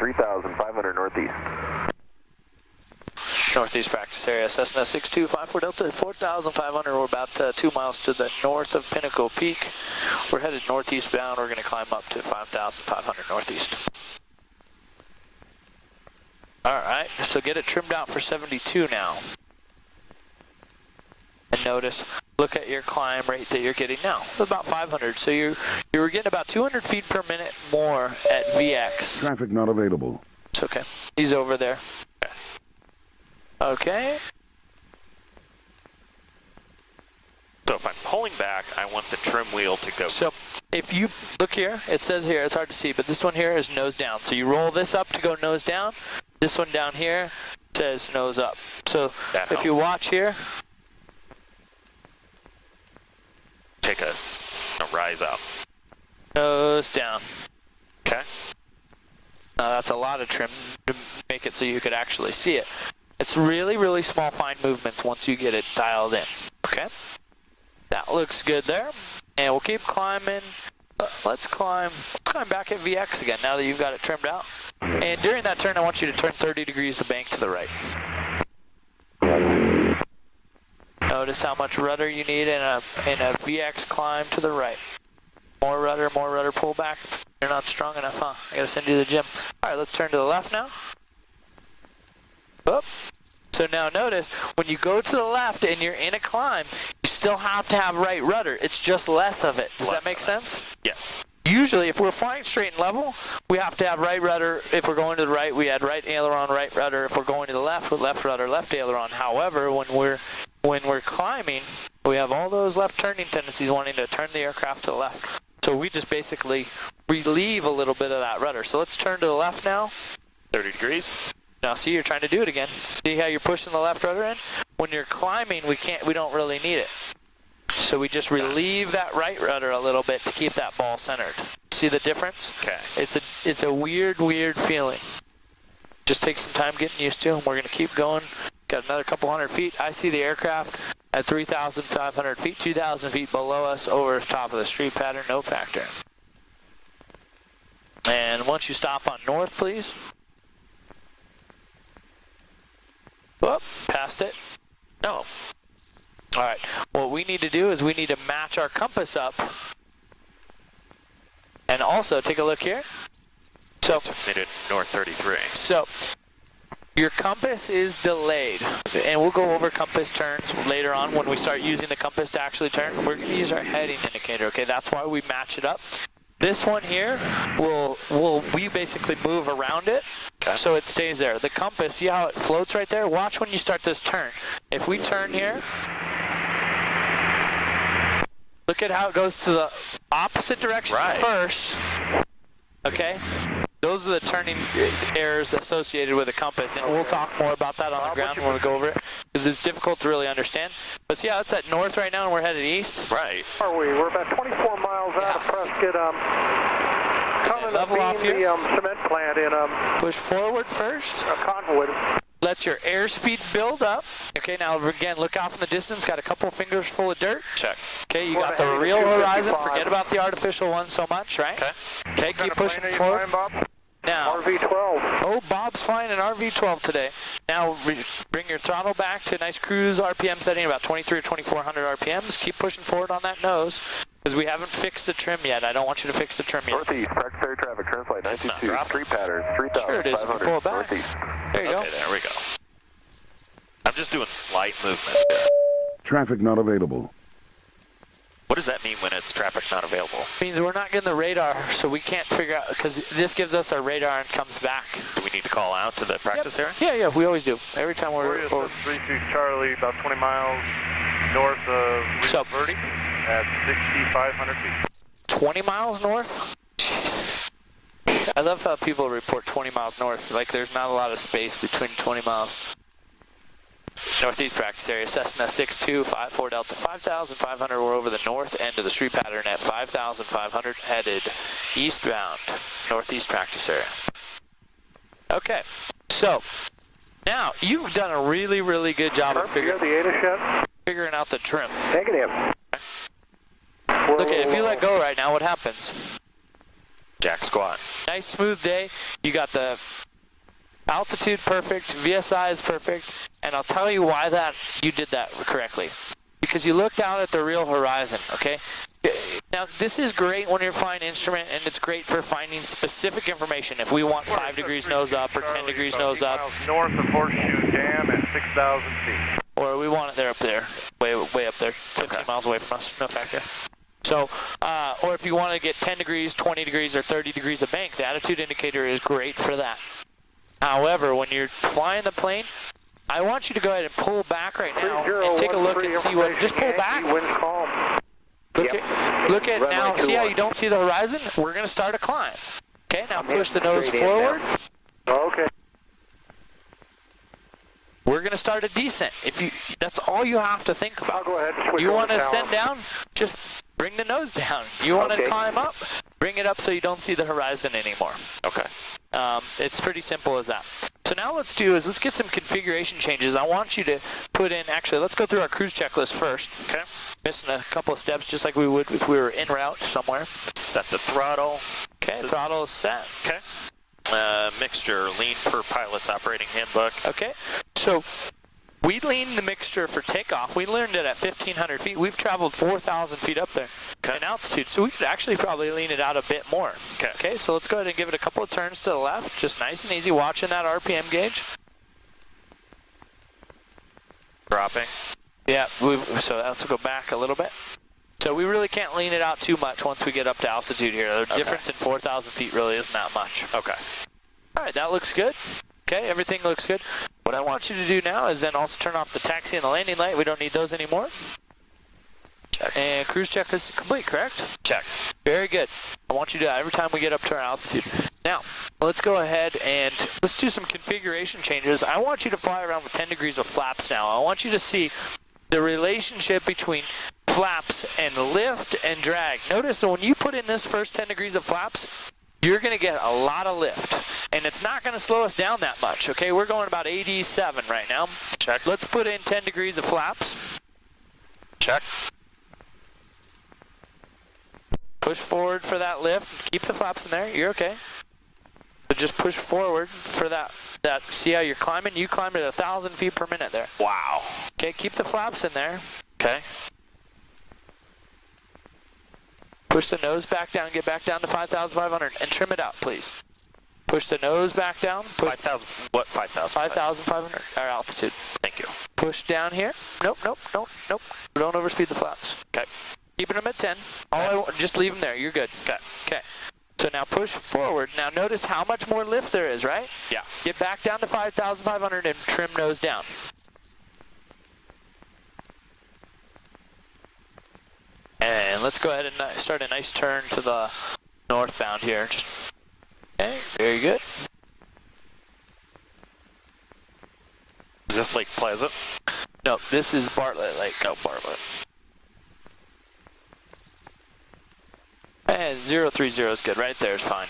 3,500 northeast. Northeast practice area, Cessna 6254 Delta 4,500. We're about 2 miles to the north of Pinnacle Peak. We're headed northeast bound. We're going to climb up to 5,500 northeast. Alright, so get it trimmed out for 72 now. And notice, look at your climb rate that you're getting now, about 500. So you were getting about 200 feet per minute more at VX. Traffic not available. It's okay. He's over there. Okay. So if I'm pulling back, I want the trim wheel to go. So if you look here, it says here, it's hard to see, but this one here is nose down. So you roll this up to go nose down. This one down here says nose up. So if you watch here, take a rise up. Nose down. Okay. That's a lot of trim to make it so you could actually see it. It's really, really small, fine movements once you get it dialed in. Okay? That looks good there. And we'll keep climbing. Let's climb back at VX again now that you've got it trimmed out. And during that turn, I want you to turn 30 degrees the bank to the right. Notice how much rudder you need in a VX climb to the right. More rudder, pull back. You're not strong enough, huh? I gotta send you to the gym. Alright, let's turn to the left now. Up. So now notice, when you go to the left and you're in a climb, you still have to have right rudder. It's just less of it. Does that make sense? Yes. Usually, if we're flying straight and level, we have to have right rudder. If we're going to the right, we add right aileron, right rudder. If we're going to the left, with left rudder, left aileron. However, when we're climbing, we have all those left turning tendencies wanting to turn the aircraft to the left. So we just basically relieve a little bit of that rudder. So let's turn to the left now. 30 degrees. Now see, you're trying to do it again. See how you're pushing the left rudder in? When you're climbing, we don't really need it. So we just relieve that right rudder a little bit to keep that ball centered. See the difference? Okay. It's a weird feeling. Just take some time getting used to, and we're gonna keep going. Got another couple hundred feet. I see the aircraft at 3,500 feet, 2,000 feet below us over the top of the street pattern, no factor. And once you stop on north, please. Whoop, past it. No. All right, what we need to do is we need to match our compass up. And also, take a look here. So, north 33. So, your compass is delayed, and we'll go over compass turns later on when we start using the compass to actually turn. We're going to use our heading indicator, okay? That's why we match it up. This one here, we basically move around it, so it stays there. The compass, see how it floats right there? Watch when you start this turn. If we turn here, look at how it goes to the opposite direction first, okay? Those are the turning errors associated with a compass, and we'll talk more about that on the ground when we go over it, because it's difficult to really understand. But see how it's at north right now, and we're headed east? Right. We're about 24 miles out of Prescott. Coming level off here. The cement plant in push forward first. Convoy. Let your airspeed build up. Okay, now again, look out in the distance. Got a couple fingers full of dirt. Check. Okay, you got the real horizon. Forget about the artificial one so much, right? Okay. Okay, keep pushing forward. Now, RV-12. Oh, Bob's flying an RV-12 today. Now, bring your throttle back to a nice cruise RPM setting, about 23 or 2400 RPMs. Keep pushing forward on that nose, because we haven't fixed the trim yet. I don't want you to fix the trim yet. Northeast, practice area traffic, turn flight 92, street pattern, 3,500 sure it is. You pull it back. northeast. There you go. Okay, there we go. I'm just doing slight movements here. Traffic not available. What does that mean when it's traffic not available? Means we're not getting the radar, so we can't figure out, because this gives us our radar and comes back. Do we need to call out to the practice area? Yeah, we always do. Every time we're... 32 Charlie, about 20 miles north of Rio Verde at 6,500 feet. 20 miles north? Jesus. I love how people report 20 miles north, like there's not a lot of space between 20 miles. Northeast practice area, Cessna 6254 Delta 5,500. We're over the north end of the street pattern at 5,500, headed eastbound, northeast practice area. Okay, so now you've done a really, really good job of figuring out the trim. Negative. Look, if you let go right now, what happens? Jack squat. Nice smooth day. You got the altitude perfect, VSI is perfect, and I'll tell you why that you did that correctly. Because you looked out at the real horizon, okay? Now, this is great when you're flying instrument, and it's great for finding specific information. If we want 5 degrees nose up or 10 degrees nose up. North of Horseshoe Dam at 6,000 feet. Or we want it there up there, way up there, 15 miles away from us, no factor. So, or if you want to get 10 degrees, 20 degrees, or 30 degrees of bank, the attitude indicator is great for that. However, when you're flying the plane, I want you to go ahead and pull back right now and take a look and see what, just pull back. Look at now, see how you don't see the horizon? We're going to start a climb. Okay, now push the nose forward. Okay. We're going to start a descent. That's all you have to think about. I'll go ahead and switch. You want to ascend down? Just bring the nose down. You want to climb up? Bring it up so you don't see the horizon anymore. Okay. It's pretty simple as that. So now let's get some configuration changes. I want you to put in, actually, let's go through our cruise checklist first. Okay. Missing a couple of steps just like we would if we were en route somewhere. Set the throttle. Okay, throttle is set. Okay. Mixture, lean per pilot's operating handbook. Okay, so we lean the mixture for takeoff. We learned it at 1,500 feet. We've traveled 4,000 feet up there in altitude, so we could actually probably lean it out a bit more. Okay, so let's go ahead and give it a couple of turns to the left, just nice and easy, watching that RPM gauge. Dropping. Yeah, so let's go back a little bit. So we really can't lean it out too much once we get up to altitude here. The difference in 4,000 feet really isn't that much. Okay. All right, that looks good. Okay, everything looks good. What I want you to do now is then also turn off the taxi and the landing light. We don't need those anymore. Check. And cruise check is complete, correct? Check. Very good. I want you to do that every time we get up to our altitude. Now, let's go ahead and let's do some configuration changes. I want you to fly around with 10 degrees of flaps now. I want you to see the relationship between flaps and lift and drag. Notice that when you put in this first 10 degrees of flaps, you're going to get a lot of lift. And it's not going to slow us down that much, okay? We're going about 87 right now. Check. Let's put in 10 degrees of flaps. Check. Push forward for that lift. Keep the flaps in there. You're okay. So just push forward for that. See how you're climbing? You climbed at 1,000 feet per minute there. Wow. Okay, keep the flaps in there. Okay. Push the nose back down, get back down to 5,500, and trim it out, please. Push the nose back down. 5,000. What? 5,000. 5,500, our altitude. Thank you. Push down here. Nope. Don't overspeed the flaps. Okay. Keeping them at 10. Just leave them there. You're good. Okay. So now push forward. Now notice how much more lift there is, right? Yeah. Get back down to 5,500 and trim nose down. And let's go ahead and start a nice turn to the northbound here. Okay, very good. Is this Lake Pleasant? No, this is Bartlett Lake. No, Bartlett. And 030 is good. Right there is fine.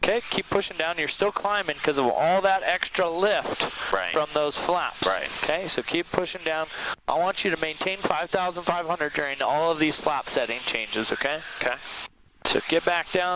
Okay, keep pushing down. You're still climbing because of all that extra lift from those flaps. Right. Okay, so keep pushing down. I want you to maintain 5,500 during all of these flap setting changes, okay? Okay. So get back down